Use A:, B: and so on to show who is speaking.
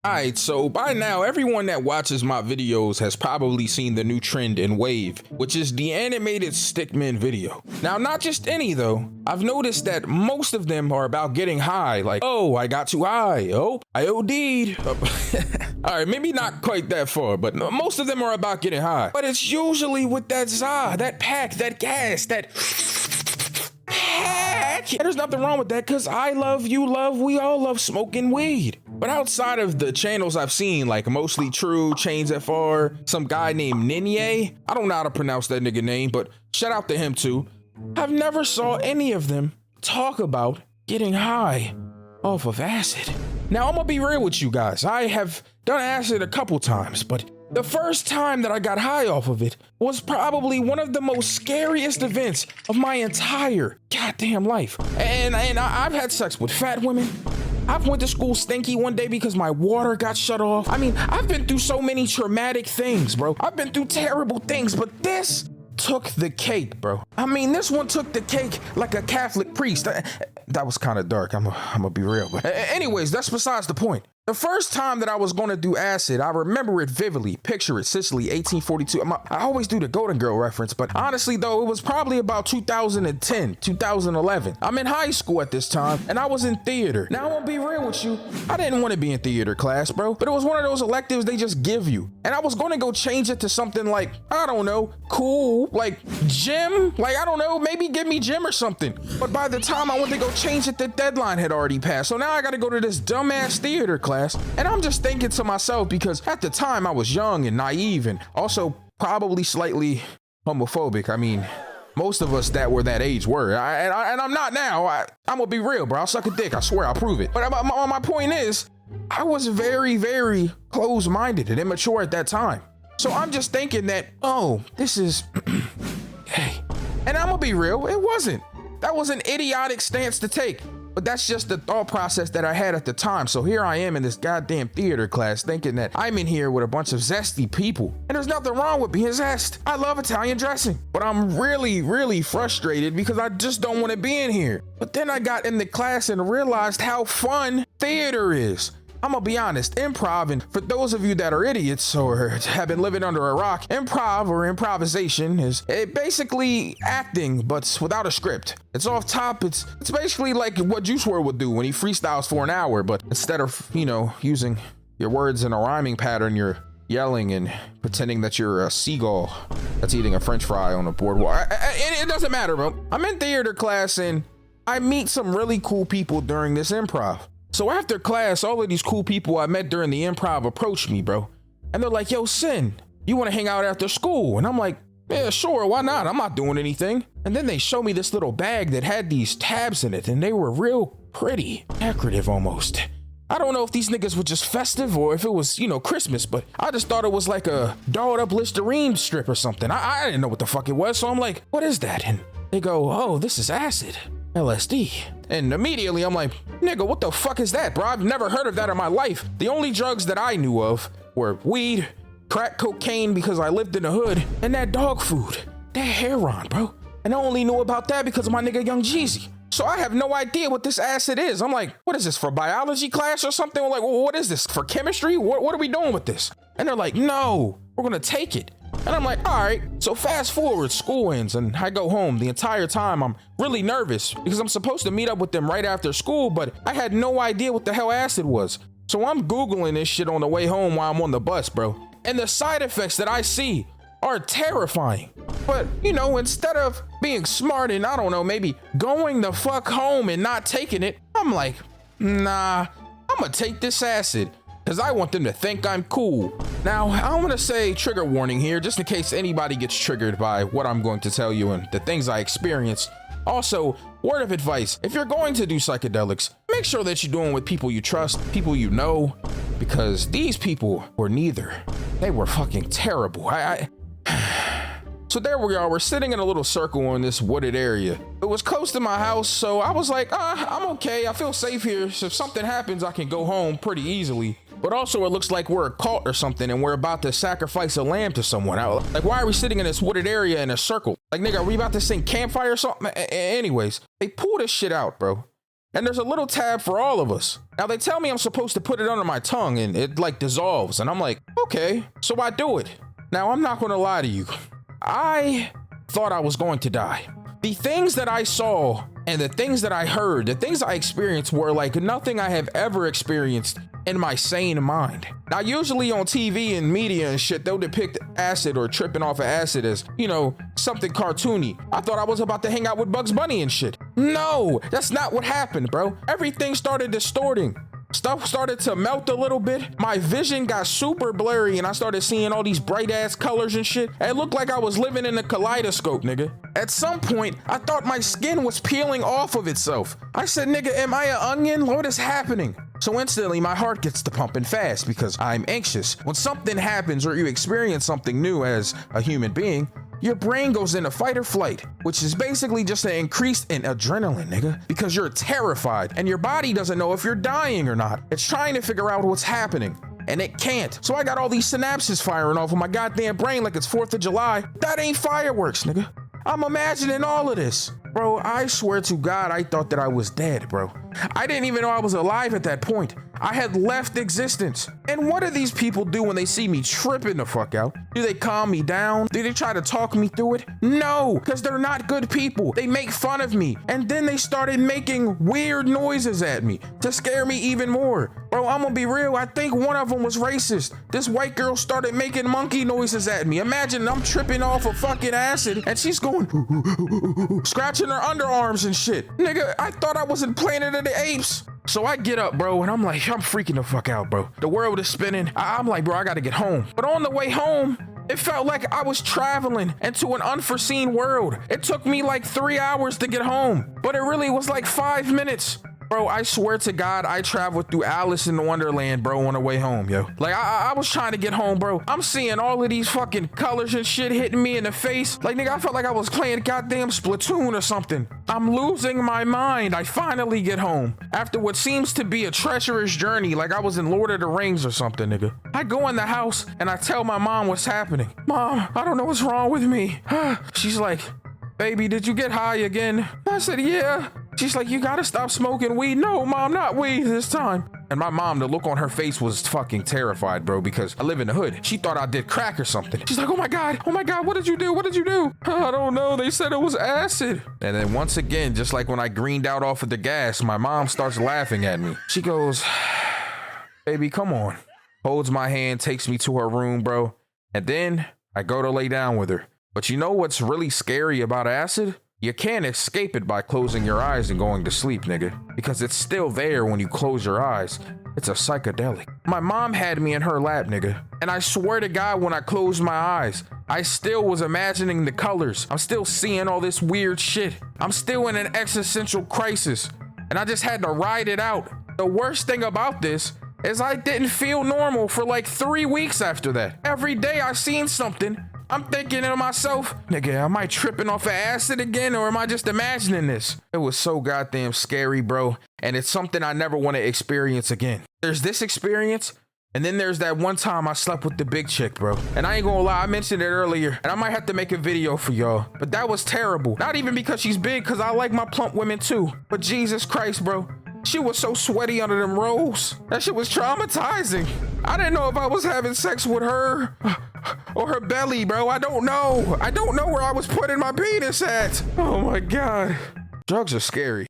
A: Alright, so by now, everyone that watches my videos has probably seen the new trend in Wave, which is the animated stickman video. Now, not just any though. I've noticed that most of them are about getting high, like, oh, I got too high, oh, I OD'd. Alright, maybe not quite that far, but most of them are about getting high. But it's usually with that za, that pack, that gas, that pack. There's nothing wrong with that, because I love, you love, we all love smoking weed. But outside of the channels I've seen, like Mostly True, Chains FR, some guy named Ninye, I don't know how to pronounce that nigga name, but shout out to him too. I've never saw any of them talk about getting high off of acid. Now, I'm gonna be real with you guys. I have done acid a couple times, but the first time that I got high off of it was probably one of the most scariest events of my entire goddamn life. And I've had sex with fat women. I've went to school stinky one day because my water got shut off. I mean, I've been through so many traumatic things, bro. I've been through terrible things, but this took the cake, bro. I mean, this one took the cake like a Catholic priest. That was kind of dark. I'm gonna be real. But anyways, that's besides the point. The first time that I was gonna do acid, I remember it vividly. Picture it, Sicily, 1842. I always do the Golden Girl reference, but honestly though, it was probably about 2010, 2011. I'm in high school at this time, and I was in theater. Now, I'm gonna be real with you. I didn't want to be in theater class, bro, but it was one of those electives they just give you. And I was gonna go change it to something like, I don't know, cool, like gym, like, I don't know, maybe give me gym or something. But by the time I went to go change it, the deadline had already passed. So now I gotta go to this dumbass theater class. And I'm just thinking to myself, because at the time I was young and naive and also probably slightly homophobic. I mean, most of us that were that age were. And I'm not now. I'm gonna be real, bro. I'll suck a dick. I swear, I'll prove it. But my point is, I was very, very close-minded and immature at that time. So I'm just thinking that, oh, this is hey. And I'm gonna be real, it wasn't. That was an idiotic stance to take. But that's just the thought process that I had at the time. So here I am in this goddamn theater class thinking that I'm in here with a bunch of zesty people. And there's nothing wrong with being zest. I love Italian dressing. But I'm really, really frustrated because I just don't want to be in here. But then I got in the class and realized how fun theater is. I'm gonna be honest, improv, and for those of you that are idiots or have been living under a rock, improv or improvisation is basically acting, but without a script. It's off top, it's basically like what Juice WRLD would do when he freestyles for an hour, but instead of, you know, using your words in a rhyming pattern, you're yelling and pretending that you're a seagull that's eating a french fry on a boardwalk. It doesn't matter, bro. I'm in theater class and I meet some really cool people during this improv. So after class, all of these cool people I met during the improv approached me, bro. And they're like, yo, Sin, you want to hang out after school? And I'm like, yeah, sure, why not? I'm not doing anything. And then they show me this little bag that had these tabs in it, and they were real pretty, decorative almost. I don't know if these niggas were just festive or if it was, you know, Christmas, but I just thought it was like a dolled up Listerine strip or something. I didn't know what the fuck it was, so I'm like, what is that? And they go, oh, this is acid. LSD. And immediately I'm like, nigga, what the fuck is that, bro? I've never heard of that in my life. The only drugs that I knew of were weed, crack cocaine because I lived in the hood, and that dog food, that heroin, bro. And I only knew about that because of my nigga Young Jeezy. So I have no idea what this acid is. I'm like, what is this, for biology class or something? I'm like, well, what is this, for chemistry? What are we doing with this? And they're like, no, we're gonna take it. And I'm like, all right. So fast forward, school ends and I go home. The entire time I'm really nervous because I'm supposed to meet up with them right after school, but I had no idea what the hell acid was. So I'm Googling this shit on the way home while I'm on the bus, bro. And the side effects that I see are terrifying. But, you know, instead of being smart and, I don't know, maybe going the fuck home and not taking it, I'm like, nah, I'm gonna take this acid because I want them to think I'm cool. Now, I want to say trigger warning here, just in case anybody gets triggered by what I'm going to tell you and the things I experienced. Also, word of advice, if you're going to do psychedelics, make sure that you're doing with people you trust, people you know, because these people were neither. They were fucking terrible. So there we are, we're sitting in a little circle in this wooded area. It was close to my house, so I was like, I'm okay, I feel safe here, so if something happens, I can go home pretty easily. But also it looks like we're a cult or something and we're about to sacrifice a lamb to someone. Like, why are we sitting in this wooded area in a circle? Like, nigga, are we about to sing Campfire or something? Anyways, they pull this shit out, bro. and there's a little tab for all of us. Now they tell me I'm supposed to put it under my tongue and it like dissolves, and I'm like, okay, so I do it. Now I'm not gonna lie to you, I thought I was going to die. The things that I saw and the things that I heard, the things I experienced were like nothing I have ever experienced in my sane mind. Now, usually on TV and media and shit, they'll depict acid or tripping off of acid as, you know, something cartoony. I thought I was about to hang out with Bugs Bunny and shit. No, that's not what happened, bro. Everything started distorting. Stuff started to melt a little bit. My vision got super blurry and I started seeing all these bright ass colors and shit. It looked like I was living in a kaleidoscope, nigga. At some point, I thought my skin was peeling off of itself. I said, nigga, am I an onion? What is happening? So instantly my heart gets to pumping fast because I'm anxious. When something happens or you experience something new as a human being, your brain goes into fight or flight, which is basically just an increase in adrenaline, nigga, because you're terrified and your body doesn't know if you're dying or not. It's trying to figure out what's happening and it can't. So I got all these synapses firing off of my goddamn brain like it's 4th of July. That ain't fireworks, nigga. I'm imagining all of this. Bro, I swear to God, I thought that I was dead, bro. I didn't even know I was alive at that point. I had left existence. And what do these people do when they see me tripping the fuck out? Do they calm me down? Do they try to talk me through it? No, because they're not good people. They make fun of me. And then they started making weird noises at me to scare me even more. Bro, I'm gonna be real. I think one of them was racist. This white girl started making monkey noises at me. Imagine I'm tripping off of fucking acid and she's going scratching her underarms and shit. Nigga, I thought I was in Planet of the Apes. So I get up, bro, and I'm like, I'm freaking the fuck out, bro. The world is spinning. I'm like, bro, I gotta get home. But on the way home, it felt like I was traveling into an unforeseen world. It took me like 3 hours to get home, but it really was like 5 minutes. Bro, I swear to God, I traveled through Alice in Wonderland, bro, on the way home, yo. Like, I was trying to get home, bro. I'm seeing all of these fucking colors and shit hitting me in the face. Like, nigga, I felt like I was playing goddamn Splatoon or something. I'm losing my mind. I finally get home after what seems to be a treacherous journey, like I was in Lord of the Rings or something, nigga. I go in the house and I tell my mom what's happening. Mom, I don't know what's wrong with me. She's like, baby, did you get high again? I said, yeah. She's like, you gotta stop smoking weed. No, mom, not weed this time. And my mom, the look on her face was fucking terrified, bro, because I live in the hood. She thought I did crack or something. She's like, oh my God, what did you do? What did you do? I don't know. They said it was acid. And then once again, just like when I greened out off of the gas, my mom starts laughing at me. She goes, baby, come on. Holds my hand, takes me to her room, bro. And then I go to lay down with her. But you know what's really scary about acid? You can't escape it by closing your eyes and going to sleep, nigga, because it's still there when you close your eyes. It's a psychedelic. My mom had me in her lap, nigga, and I swear to God, when I closed my eyes, I still was imagining the colors. I'm still seeing all this weird shit. I'm still in an existential crisis, and I just had to ride it out. The worst thing about this is I didn't feel normal for like 3 weeks after that. Every day I seen something, I'm thinking to myself, nigga, am I tripping off of acid again, or am I just imagining this? It was so goddamn scary, bro. And it's something I never want to experience again. There's this experience, and then there's that one time I slept with the big chick, bro. And I ain't gonna lie, I mentioned it earlier, and I might have to make a video for y'all. But that was terrible. Not even because she's big, because I like my plump women too. But Jesus Christ, bro. She was so sweaty under them rolls. That shit was traumatizing. I didn't know if I was having sex with her or her belly, bro. I don't know. I don't know where I was putting my penis at. Oh my God. Drugs are scary.